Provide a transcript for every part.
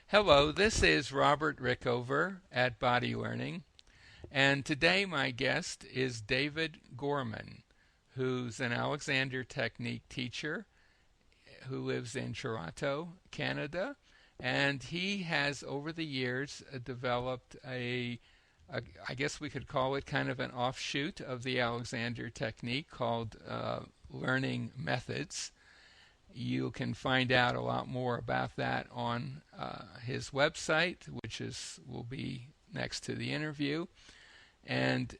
Hello, this is Robert Rickover at Body Learning, and today my guest is David Gorman, who's an Alexander Technique teacher who lives in Toronto, Canada, and he has over the years developed I guess we could call it kind of an offshoot of the Alexander Technique called Learning Methods. You can find out a lot more about that on his website, which will be next to the interview. And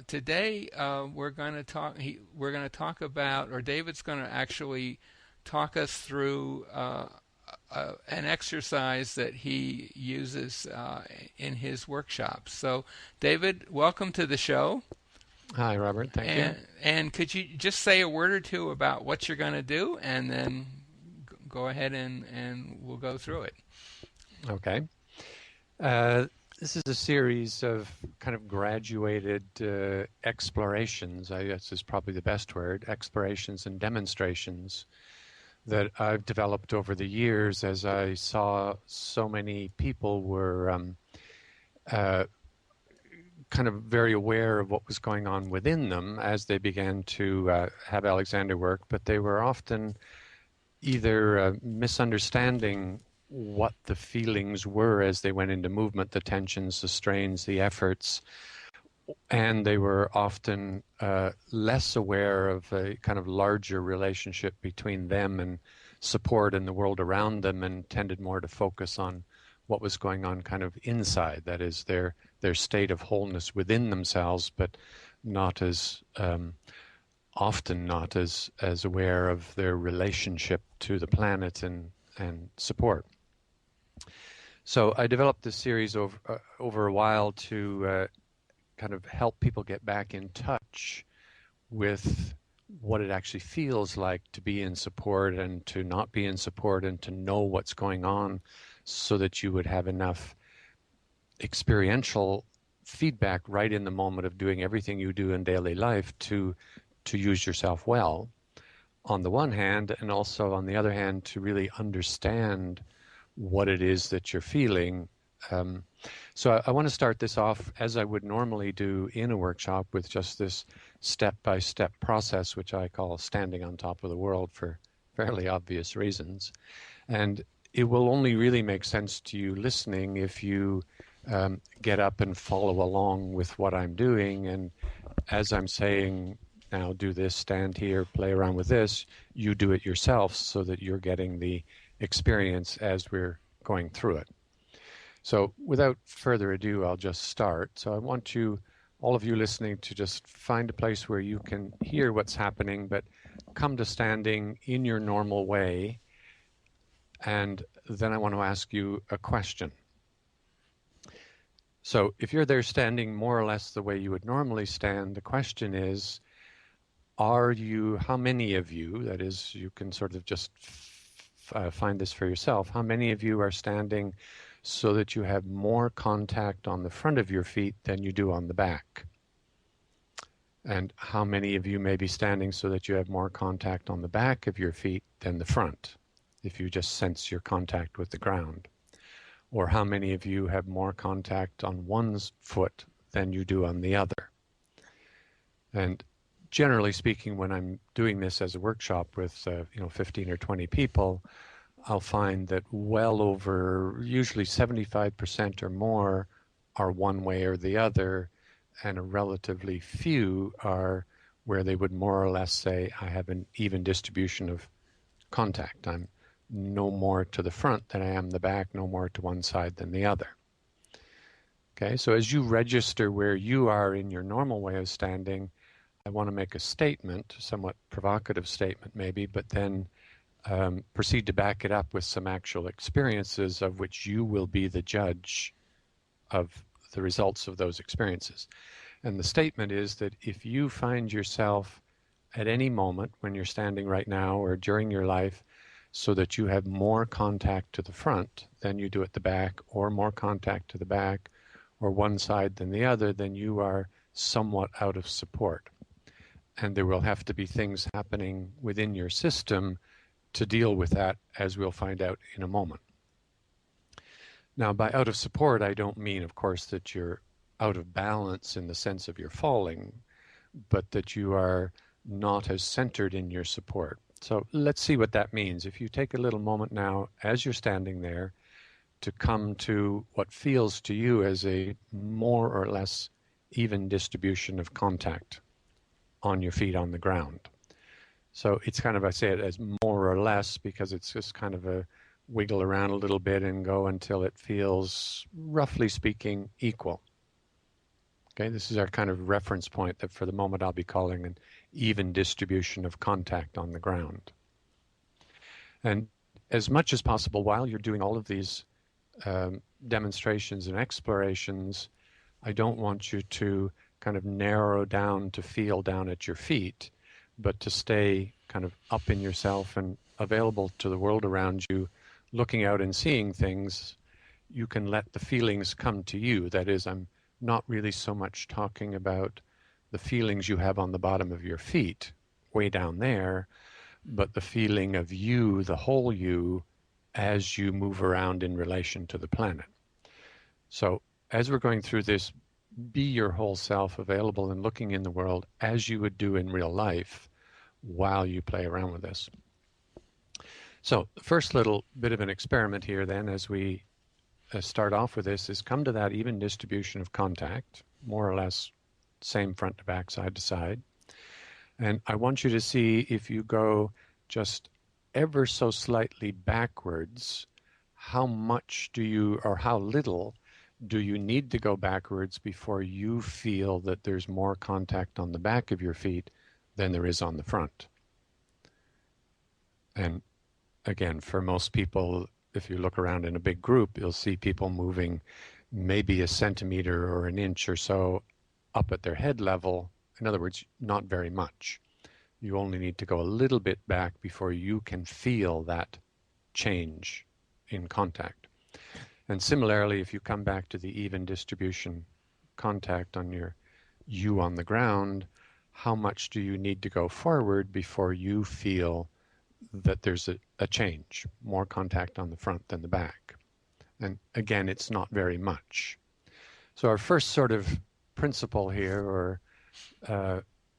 today we're going to talk about, or David's going to actually talk us through an exercise that he uses in his workshops. So, David, welcome to the show. Hi, Robert. Thank you. And could you just say a word or two about what you're going to do, and then go ahead and we'll go through it. Okay. This is a series of kind of graduated explorations, I guess is probably the best word, explorations and demonstrations that I've developed over the years as I saw so many people were kind of very aware of what was going on within them as they began to have Alexander work, but they were often either misunderstanding what the feelings were as they went into movement, the tensions, the strains, the efforts, and they were often less aware of a kind of larger relationship between them and support in the world around them, and tended more to focus on what was going on kind of inside, that is their state of wholeness within themselves, but not as often not as aware of their relationship to the planet and support. So I developed this series over a while to kind of help people get back in touch with what it actually feels like to be in support and to not be in support, and to know what's going on, so that you would have enough experiential feedback right in the moment of doing everything you do in daily life to use yourself well, on the one hand, and also on the other hand to really understand what it is that you're feeling. So I want to start this off as I would normally do in a workshop, with just this step-by-step process, which I call standing on top of the world for fairly obvious reasons. And it will only really make sense to you listening if you get up and follow along with what I'm doing. And as I'm saying, now do this, stand here, play around with this, you do it yourself, so that you're getting the experience as we're going through it. So without further ado, I'll just start. So I want all of you listening, to just find a place where you can hear what's happening, but come to standing in your normal way. And then I want to ask you a question. So if you're there standing more or less the way you would normally stand, the question is, how many of you, that is, you can sort of just find this for yourself, how many of you are standing so that you have more contact on the front of your feet than you do on the back? And how many of you may be standing so that you have more contact on the back of your feet than the front, if you just sense your contact with the ground? Or how many of you have more contact on one foot than you do on the other? And generally speaking, when I'm doing this as a workshop with 15 or 20 people, I'll find that well over, usually 75% or more, are one way or the other, and a relatively few are where they would more or less say, I have an even distribution of contact. I'm no more to the front than I am the back, no more to one side than the other. Okay, so as you register where you are in your normal way of standing, I want to make a statement, a somewhat provocative statement maybe, but then proceed to back it up with some actual experiences of which you will be the judge of the results of those experiences. And the statement is that if you find yourself at any moment when you're standing right now or during your life, so that you have more contact to the front than you do at the back, or more contact to the back or one side than the other, then you are somewhat out of support. And there will have to be things happening within your system to deal with that, as we'll find out in a moment. Now, by out of support, I don't mean, of course, that you're out of balance in the sense of you're falling, but that you are not as centered in your support. So let's see what that means. If you take a little moment now, as you're standing there, to come to what feels to you as a more or less even distribution of contact on your feet on the ground. So it's kind of, I say it as more or less because it's just kind of a wiggle around a little bit and go until it feels, roughly speaking, equal. Okay, this is our kind of reference point that for the moment I'll be calling an even distribution of contact on the ground. And as much as possible, while you're doing all of these demonstrations and explorations, I don't want you to kind of narrow down to feel down at your feet, but to stay kind of up in yourself and available to the world around you, looking out and seeing things. You can let the feelings come to you. That is, I'm not really so much talking about the feelings you have on the bottom of your feet, way down there, but the feeling of you, the whole you, as you move around in relation to the planet. So as we're going through this, be your whole self available and looking in the world as you would do in real life while you play around with this. So the first little bit of an experiment here then as we start off with this is come to that even distribution of contact, more or less same front to back, side to side. And I want you to see if you go just ever so slightly backwards, how much do you, or how little do you need to go backwards before you feel that there's more contact on the back of your feet than there is on the front? And again, for most people, if you look around in a big group, you'll see people moving maybe a centimeter or an inch or so up at their head level. In other words, not very much. You only need to go a little bit back before you can feel that change in contact. And similarly, if you come back to the even distribution contact on your you on the ground, how much do you need to go forward before you feel that there's a change, more contact on the front than the back? And again, it's not very much. So our first sort of principle here or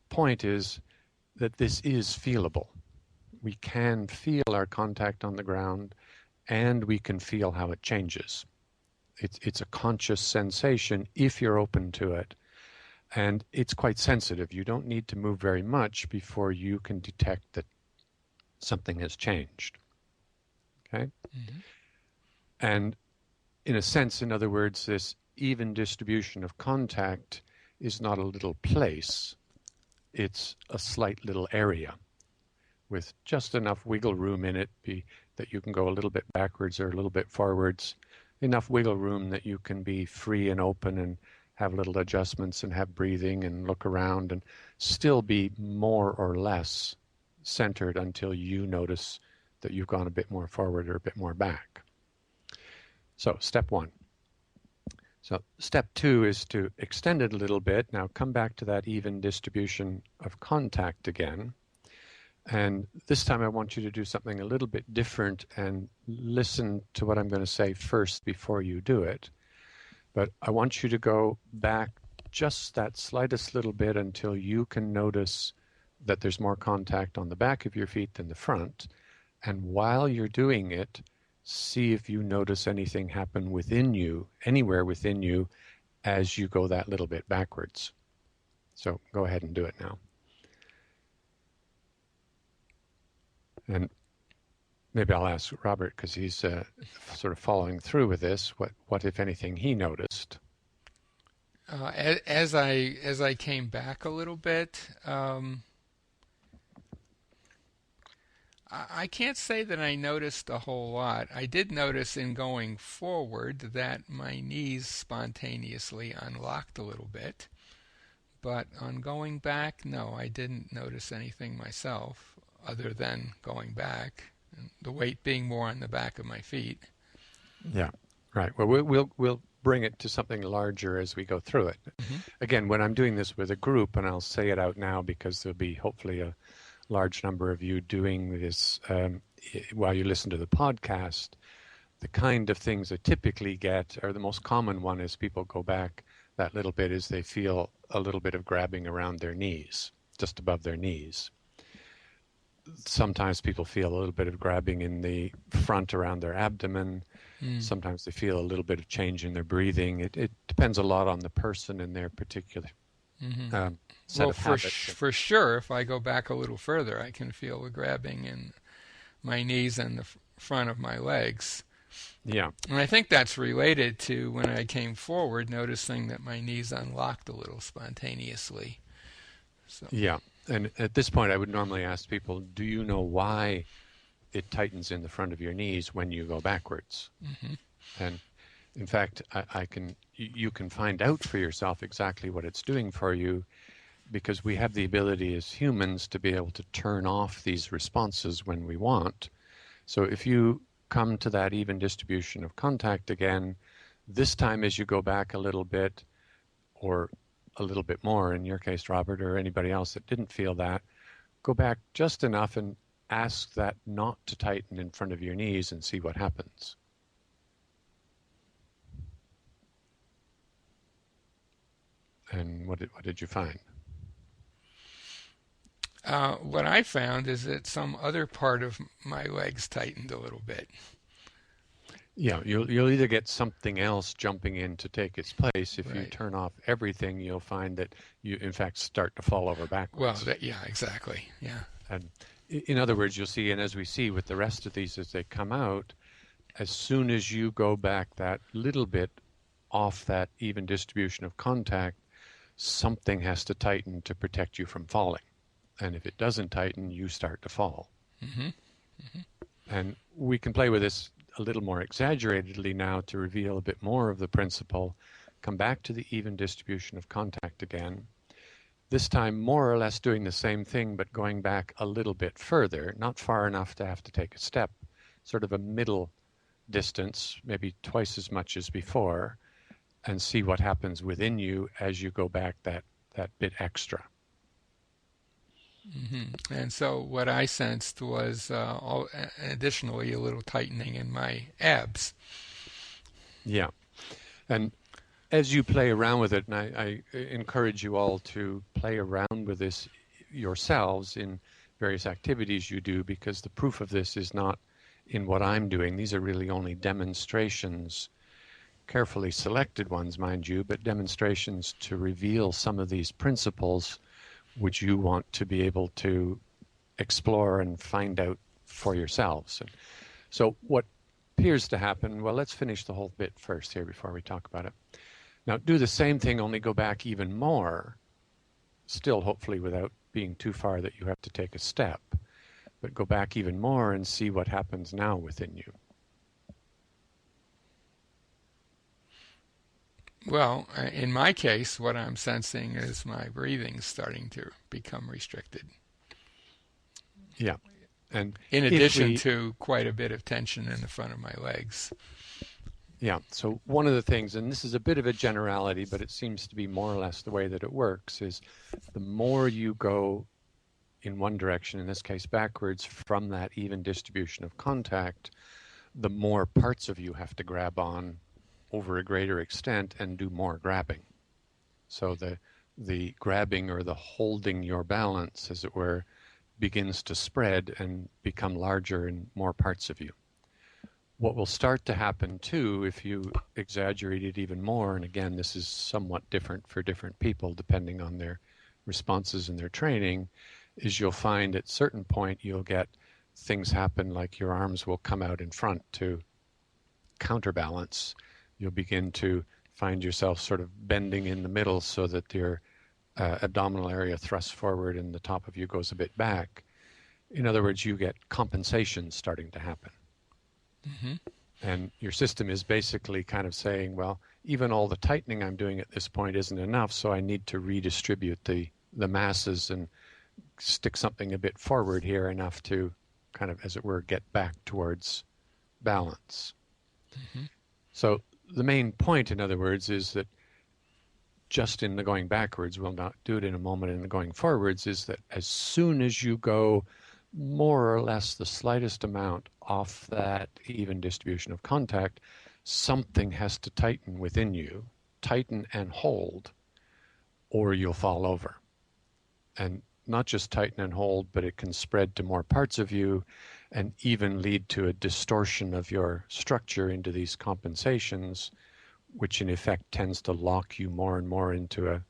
point is that this is feelable. We can feel our contact on the ground and we can feel how it changes. It's a conscious sensation if you're open to it. And it's quite sensitive. You don't need to move very much before you can detect that something has changed. Okay? Mm-hmm. And in a sense, in other words, this even distribution of contact is not a little place. It's a slight little area with just enough wiggle room in it that you can go a little bit backwards or a little bit forwards, enough wiggle room that you can be free and open and have little adjustments and have breathing and look around and still be more or less centered until you notice that you've gone a bit more forward or a bit more back. So step one. So step two is to extend it a little bit. Now come back to that even distribution of contact again. And this time I want you to do something a little bit different and listen to what I'm going to say first before you do it. But I want you to go back just that slightest little bit until you can notice that there's more contact on the back of your feet than the front. And while you're doing it, see if you notice anything happen within you, anywhere within you, as you go that little bit backwards. So go ahead and do it now. And maybe I'll ask Robert, because he's sort of following through with this, what if anything, he noticed? As I came back a little bit, I can't say that I noticed a whole lot. I did notice in going forward that my knees spontaneously unlocked a little bit. But on going back, no, I didn't notice anything myself other than going back, and the weight being more on the back of my feet. Yeah, right. Well, we'll bring it to something larger as we go through it. Mm-hmm. Again, when I'm doing this with a group, and I'll say it out now because there'll be hopefully a large number of you doing this while you listen to the podcast, the kind of things I typically get, or the most common one is people go back that little bit, is they feel a little bit of grabbing around their knees, just above their knees. Sometimes people feel a little bit of grabbing in the front around their abdomen. Sometimes they feel a little bit of change in their breathing. It depends a lot on the person and their particular set of habits. For sure, if I go back a little further, I can feel the grabbing in my knees and the front of my legs. Yeah. And I think that's related to when I came forward, noticing that my knees unlocked a little spontaneously. So. Yeah. And at this point, I would normally ask people, do you know why it tightens in the front of your knees when you go backwards? And in fact, you can find out for yourself exactly what it's doing for you, because we have the ability as humans to be able to turn off these responses when we want. So if you come to that even distribution of contact again, this time as you go back a little bit, or a little bit more in your case, Robert, or anybody else that didn't feel that, go back just enough and ask that not to tighten in front of your knees and see what happens. And what did you find? What I found is that some other part of my legs tightened a little bit. Yeah, you'll either get something else jumping in to take its place. If you turn off everything, you'll find that you, in fact, start to fall over backwards. Well, yeah, exactly. Yeah. And in other words, you'll see, and as we see with the rest of these as they come out, as soon as you go back that little bit off that even distribution of contact, something has to tighten to protect you from falling. And if it doesn't tighten, you start to fall. And we can play with this a little more exaggeratedly now to reveal a bit more of the principle. Come back to the even distribution of contact again. This time more or less doing the same thing, but going back a little bit further, not far enough to have to take a step, sort of a middle distance, maybe twice as much as before, and see what happens within you as you go back that bit extra. And so what I sensed was additionally a little tightening in my abs. Yeah. And as you play around with it, and I encourage you all to play around with this yourselves in various activities you do, because the proof of this is not in what I'm doing. These are really only demonstrations, carefully selected ones, mind you, but demonstrations to reveal some of these principles which you want to be able to explore and find out for yourselves. And so what appears to happen, well, let's finish the whole bit first here before we talk about it. Now, do the same thing, only go back even more, still hopefully without being too far that you have to take a step, but go back even more and see what happens now within you. Well, in my case, what I'm sensing is my breathing starting to become restricted. Yeah. And in addition to quite a bit of tension in the front of my legs. Yeah, so one of the things, and this is a bit of a generality, but it seems to be more or less the way that it works, is the more you go in one direction, in this case backwards, from that even distribution of contact, the more parts of you have to grab on over a greater extent and do more grabbing. So the grabbing or the holding your balance, as it were, begins to spread and become larger in more parts of you. What will start to happen too, if you exaggerate it even more, and again, this is somewhat different for different people depending on their responses and their training, is you'll find at a certain point you'll get things happen like your arms will come out in front to counterbalance. You'll begin to find yourself sort of bending in the middle so that your abdominal area thrusts forward and the top of you goes a bit back. In other words, you get compensation starting to happen. And your system is basically kind of saying, well, even all the tightening I'm doing at this point isn't enough, so I need to redistribute the masses and stick something a bit forward here enough to kind of, as it were, get back towards balance. So the main point, in other words, is that just in the going backwards, we'll not do it in a moment, in the going forwards, is that as soon as you go more or less the slightest amount off that even distribution of contact, something has to tighten within you, tighten and hold, or you'll fall over. And not just tighten and hold, but it can spread to more parts of you and even lead to a distortion of your structure into these compensations, which in effect tends to lock you more and more into a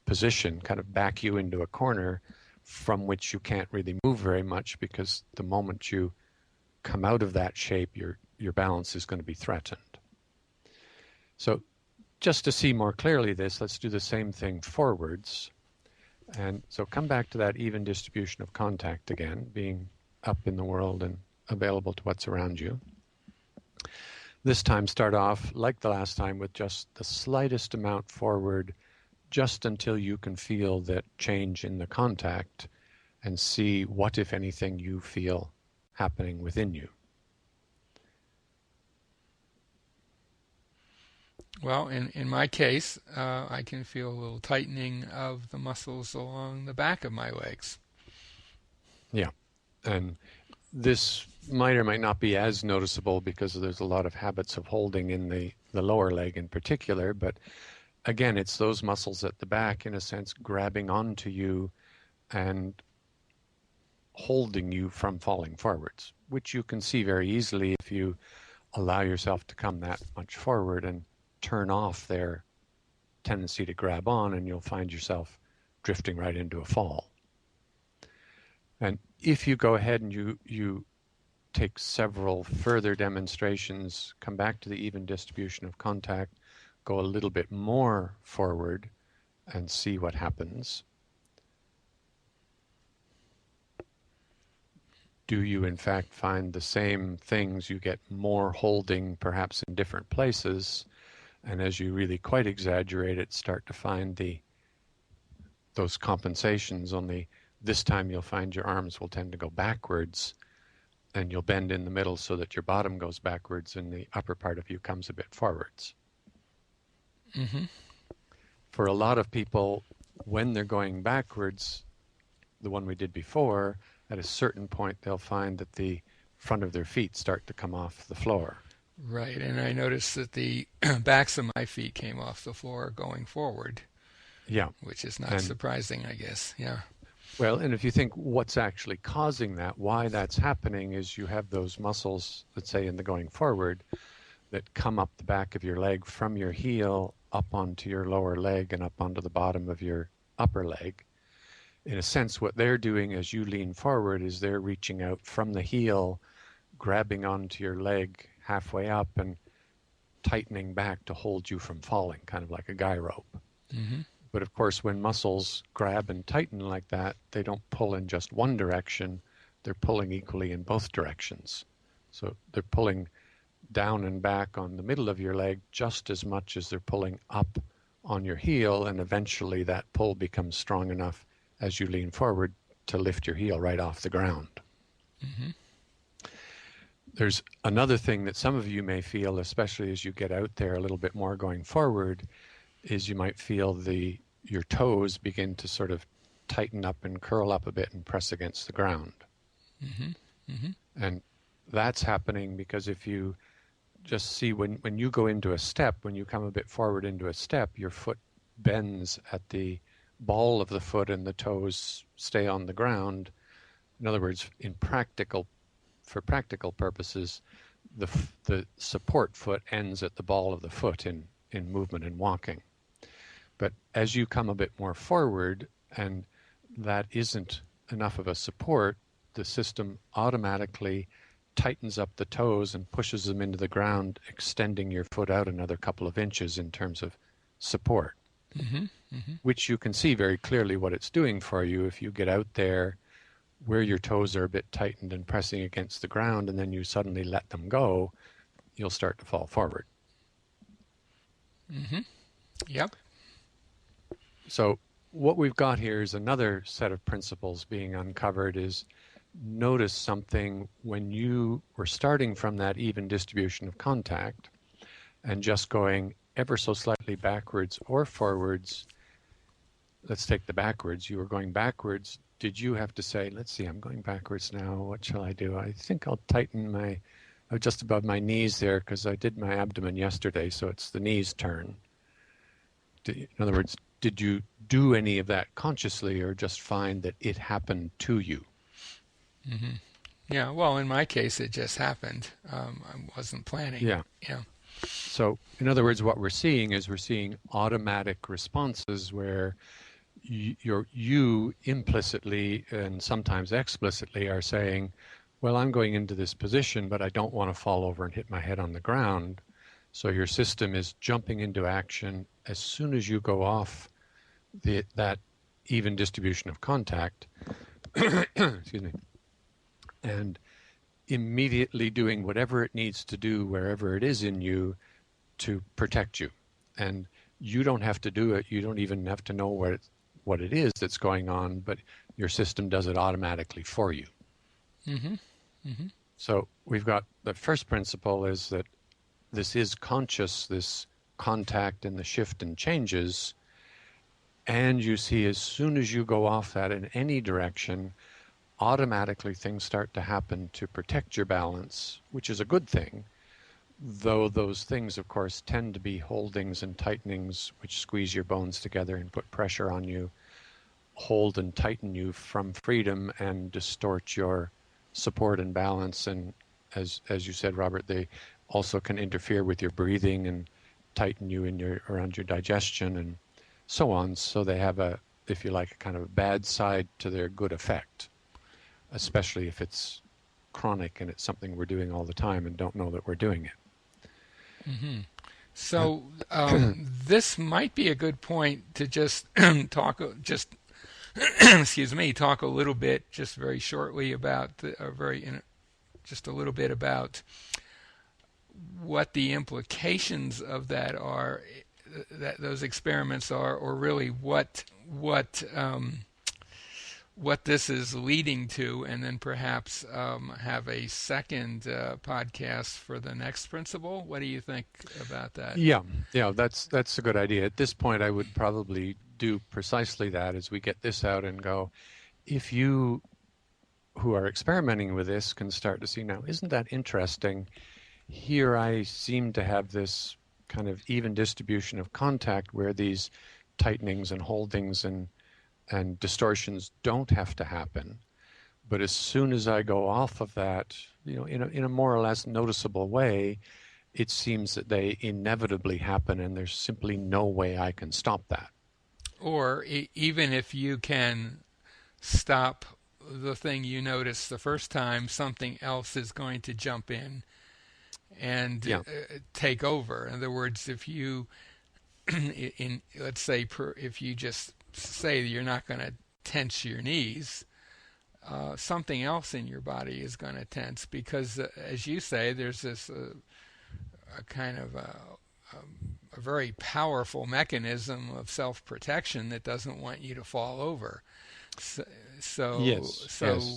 position, kind of back you into a corner from which you can't really move very much, because the moment you come out of that shape, your balance is going to be threatened. So just to see more clearly this, let's do the same thing forwards. And so come back to that even distribution of contact again, being up in the world and available to what's around you. This time start off, like the last time, with just the slightest amount forward, just until you can feel that change in the contact and see what, if anything, you feel happening within you. Well, in my case, I can feel a little tightening of the muscles along the back of my legs. Yeah, and this might or might not be as noticeable because there's a lot of habits of holding in the lower leg in particular, but again, it's those muscles at the back, in a sense, grabbing onto you and holding you from falling forwards, which you can see very easily if you allow yourself to come that much forward and turn off their tendency to grab on, and you'll find yourself drifting right into a fall. And if you go ahead and you take several further demonstrations, come back to the even distribution of contact, go a little bit more forward and see what happens. Do you in fact find the same things? You get more holding perhaps in different places, and as you really quite exaggerate it, start to find those compensations, only this time you'll find your arms will tend to go backwards, and you'll bend in the middle so that your bottom goes backwards and the upper part of you comes a bit forwards. Mm-hmm. For a lot of people, when they're going backwards, the one we did before, at a certain point they'll find that the front of their feet start to come off the floor. Right, and I noticed that the backs of my feet came off the floor going forward. Yeah. Which is not surprising, I guess. Yeah. Well, and if you think what's actually causing that, why that's happening is you have those muscles, let's say in the going forward, that come up the back of your leg from your heel up onto your lower leg and up onto the bottom of your upper leg. In a sense, what they're doing as you lean forward is they're reaching out from the heel, grabbing onto your leg halfway up and tightening back to hold you from falling, kind of like a guy rope. Mm-hmm. But of course, when muscles grab and tighten like that, they don't pull in just one direction, they're pulling equally in both directions. So they're pulling down and back on the middle of your leg just as much as they're pulling up on your heel, and eventually that pull becomes strong enough as you lean forward to lift your heel right off the ground. Mm-hmm. There's another thing that some of you may feel, especially as you get out there a little bit more going forward, is you might feel your toes begin to sort of tighten up and curl up a bit and press against the ground. Mm-hmm. Mm-hmm. And that's happening because if you just see when you go into a step, when you come a bit forward into a step, your foot bends at the ball of the foot and the toes stay on the ground. In other words, for practical purposes, the support foot ends at the ball of the foot in movement and walking. But as you come a bit more forward and that isn't enough of a support, the system automatically tightens up the toes and pushes them into the ground, extending your foot out another couple of inches in terms of support. Mm-hmm. Mm-hmm. Which you can see very clearly what it's doing for you if you get out there where your toes are a bit tightened and pressing against the ground, and then you suddenly let them go, you'll start to fall forward. Mm-hmm. Yep. So what we've got here is another set of principles being uncovered. Is notice something when you were starting from that even distribution of contact and just going ever so slightly backwards or forwards. Let's take the backwards. You were going backwards. did you have to say, let's see, I'm going backwards now. What shall I do? I think I'll tighten just above my knees there because I did my abdomen yesterday, so it's the knees turn. In other words, did you do any of that consciously or just find that it happened to you? Mm-hmm. Yeah, well, in my case, it just happened. I wasn't planning. Yeah. Yeah. So, in other words, what we're seeing automatic responses where you implicitly and sometimes explicitly are saying, well, I'm going into this position, but I don't want to fall over and hit my head on the ground. So your system is jumping into action as soon as you go off that even distribution of contact, excuse me, and immediately doing whatever it needs to do wherever it is in you to protect you. And you don't have to do it. You don't even have to know what it is that's going on, but your system does it automatically for you. Mm-hmm. Mm-hmm. So we've got the first principle is that this is conscious, this contact and the shift and changes. And you see, as soon as you go off that in any direction, automatically things start to happen to protect your balance, which is a good thing. Though those things, of course, tend to be holdings and tightenings, which squeeze your bones together and put pressure on you, hold and tighten you from freedom and distort your support and balance. And as you said, Robert, they also can interfere with your breathing and tighten you around your digestion and so on. So they have if you like, a kind of a bad side to their good effect, especially if it's chronic and it's something we're doing all the time and don't know that we're doing it. Mm-hmm. So this might be a good point to just talk excuse me, talk a little bit, just very shortly about just a little bit about what the implications of that are, that those experiments are, or really what this is leading to, and then perhaps have a second podcast for the next principle. What do you think about that? Yeah, that's a good idea. At this point, I would probably do precisely that as we get this out and go, if you who are experimenting with this can start to see now, isn't that interesting? Here I seem to have this kind of even distribution of contact where these tightenings and holdings and distortions don't have to happen. But as soon as I go off of that, in a more or less noticeable way, it seems that they inevitably happen and there's simply no way I can stop that. Or even if you can stop the thing you noticed the first time, something else is going to jump in and take over. In other words, if you, let's say, if you just say you're not going to tense your knees, something else in your body is going to tense because, as you say, there's this a kind of a very powerful mechanism of self-protection that doesn't want you to fall over. So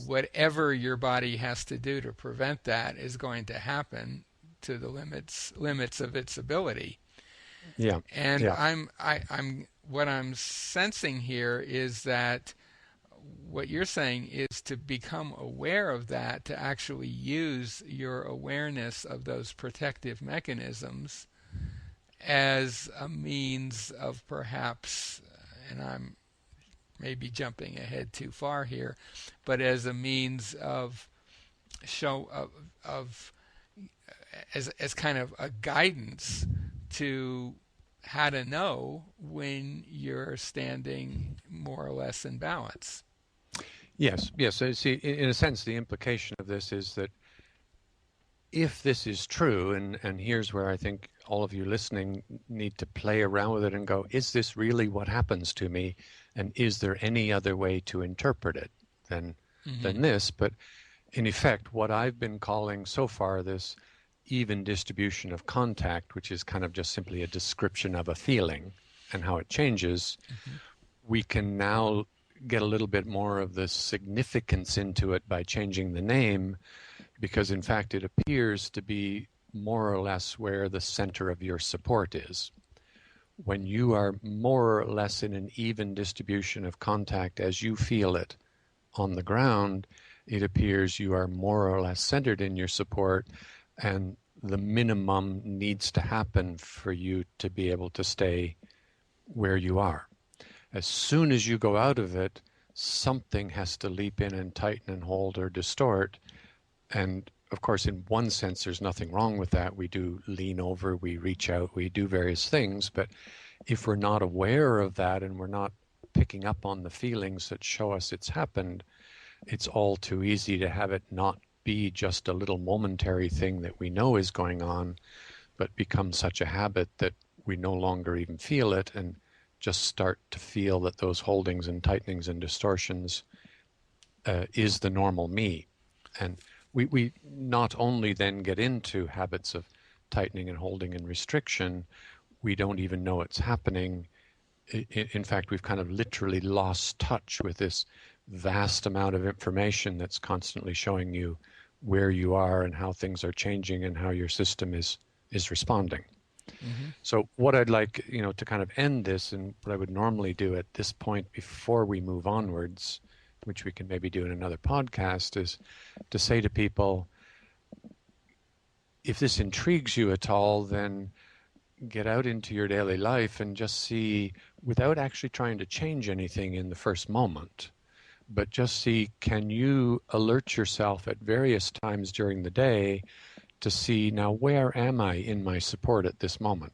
whatever your body has to do to prevent that is going to happen to the limits of its ability. Yeah. And I'm what I'm sensing here is that what you're saying is to become aware of that, to actually use your awareness of those protective mechanisms as a means of perhaps, and I'm maybe jumping ahead too far here, but as a means of as kind of a guidance to how to know when you're standing more or less in balance. Yes. So see, in a sense, the implication of this is that if this is true, and here's where I think all of you listening need to play around with it and go, is this really what happens to me? And is there any other way to interpret it than this? But in effect, what I've been calling so far this even distribution of contact, which is kind of just simply a description of a feeling and how it changes, we can now get a little bit more of the significance into it by changing the name, because in fact it appears to be more or less where the center of your support is. When you are more or less in an even distribution of contact as you feel it on the ground, it appears you are more or less centered in your support, and the minimum needs to happen for you to be able to stay where you are. As soon as you go out of it, something has to leap in and tighten and hold or distort. And of course, in one sense, there's nothing wrong with that. We do lean over, we reach out, we do various things. But if we're not aware of that and we're not picking up on the feelings that show us it's happened, it's all too easy to have it not be just a little momentary thing that we know is going on, but become such a habit that we no longer even feel it and just start to feel that those holdings and tightenings and distortions is the normal me. And we not only then get into habits of tightening and holding and restriction, we don't even know it's happening. In fact, we've kind of literally lost touch with this vast amount of information that's constantly showing you where you are and how things are changing and how your system is responding. Mm-hmm. So what I'd like, to kind of end this, and what I would normally do at this point before we move onwards, which we can maybe do in another podcast, is to say to people, if this intrigues you at all, then get out into your daily life and just see, without actually trying to change anything in the first moment, but just see, can you alert yourself at various times during the day to see, now where am I in my support at this moment?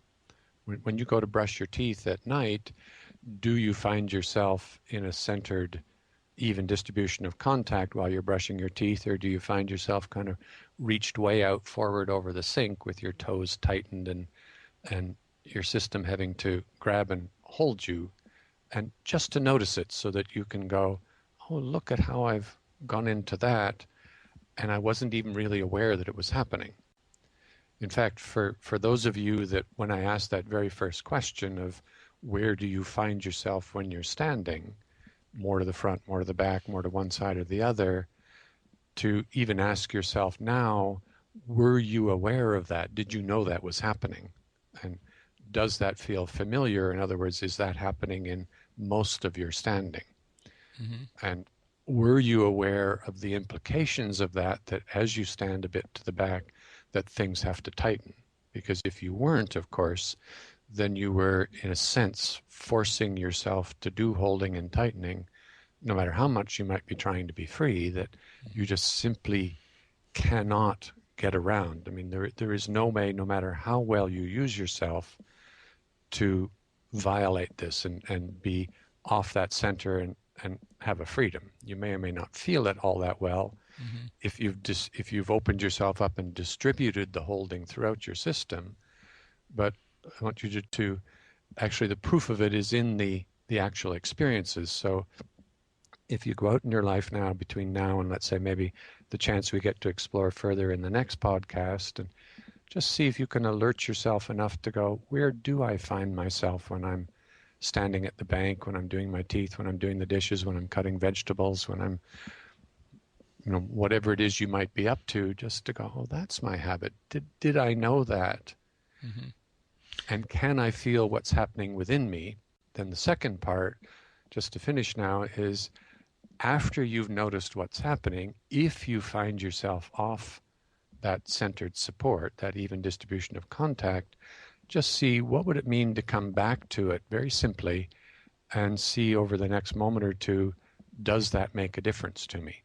When you go to brush your teeth at night, do you find yourself in a centered, even distribution of contact while you're brushing your teeth, or do you find yourself kind of reached way out forward over the sink with your toes tightened and your system having to grab and hold you? And just to notice it so that you can go, oh, look at how I've gone into that, and I wasn't even really aware that it was happening. In fact, for those of you that when I asked that very first question of where do you find yourself when you're standing, more to the front, more to the back, more to one side or the other, to even ask yourself now, were you aware of that? Did you know that was happening? And does that feel familiar? In other words, is that happening in most of your standing? Mm-hmm. And were you aware of the implications of that as you stand a bit to the back, that things have to tighten? Because if you weren't, of course, then you were, in a sense, forcing yourself to do holding and tightening, no matter how much you might be trying to be free, that you just simply cannot get around. I mean, there is no way, no matter how well you use yourself, to violate this and be off that center and have a freedom. You may or may not feel it all that well. Mm-hmm. If you've opened yourself up and distributed the holding throughout your system, but I want you to actually, the proof of it is in the actual experiences. So if you go out in your life now, between now and let's say maybe the chance we get to explore further in the next podcast, and just see if you can alert yourself enough to go, where do I find myself when I'm standing at the bank, when I'm doing my teeth, when I'm doing the dishes, when I'm cutting vegetables, when I'm, whatever it is you might be up to, just to go, oh, that's my habit. Did I know that? Mm-hmm. And can I feel what's happening within me? Then the second part, just to finish now, is after you've noticed what's happening, if you find yourself off that centered support, that even distribution of contact, just see what would it mean to come back to it very simply and see over the next moment or two, does that make a difference to me?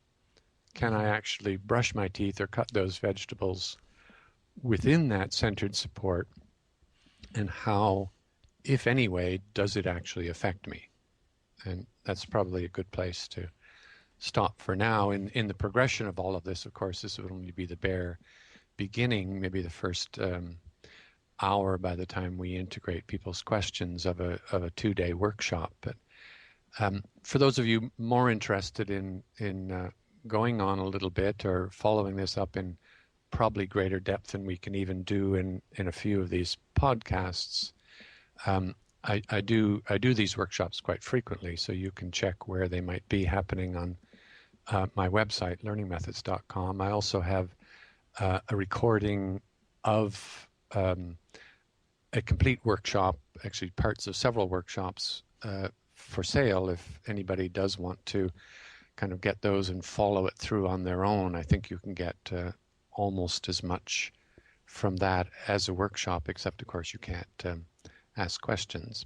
Can I actually brush my teeth or cut those vegetables within that centered support? And how, if any way, does it actually affect me? And that's probably a good place to stop for now. In the progression of all of this, of course, this would only be the bare beginning, maybe the first hour by the time we integrate people's questions of a 2-day workshop. But for those of you more interested in going on a little bit or following this up in probably greater depth than we can even do in a few of these podcasts, I do these workshops quite frequently, so you can check where they might be happening on my website, LearningMethods.com. I also have a recording of a complete workshop, actually parts of several workshops for sale if anybody does want to kind of get those and follow it through on their own, I think you can get almost as much from that as a workshop, except of course you can't ask questions.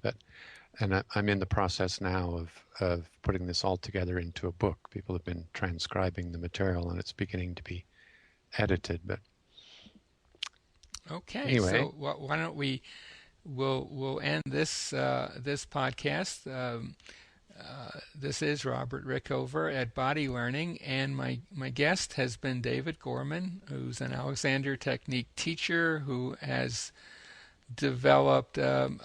And I'm in the process now of putting this all together into a book. People have been transcribing the material and it's beginning to be edited. But Okay, anyway, so why don't we'll end this this podcast. This is Robert Rickover at Body Learning, and my guest has been David Gorman, who's an Alexander Technique teacher who has developed kind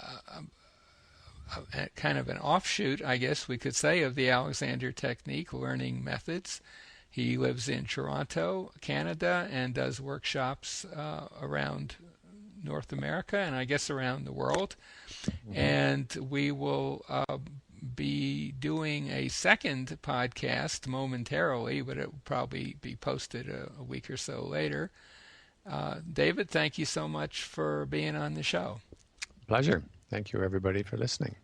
of an offshoot, I guess we could say, of the Alexander Technique, Learning Methods. He lives in Toronto, Canada, and does workshops around North America and I guess around the world. Mm-hmm. And we will be doing a second podcast momentarily, but it will probably be posted a week or so later. David, thank you so much for being on the show. Pleasure. Thank you, everybody, for listening.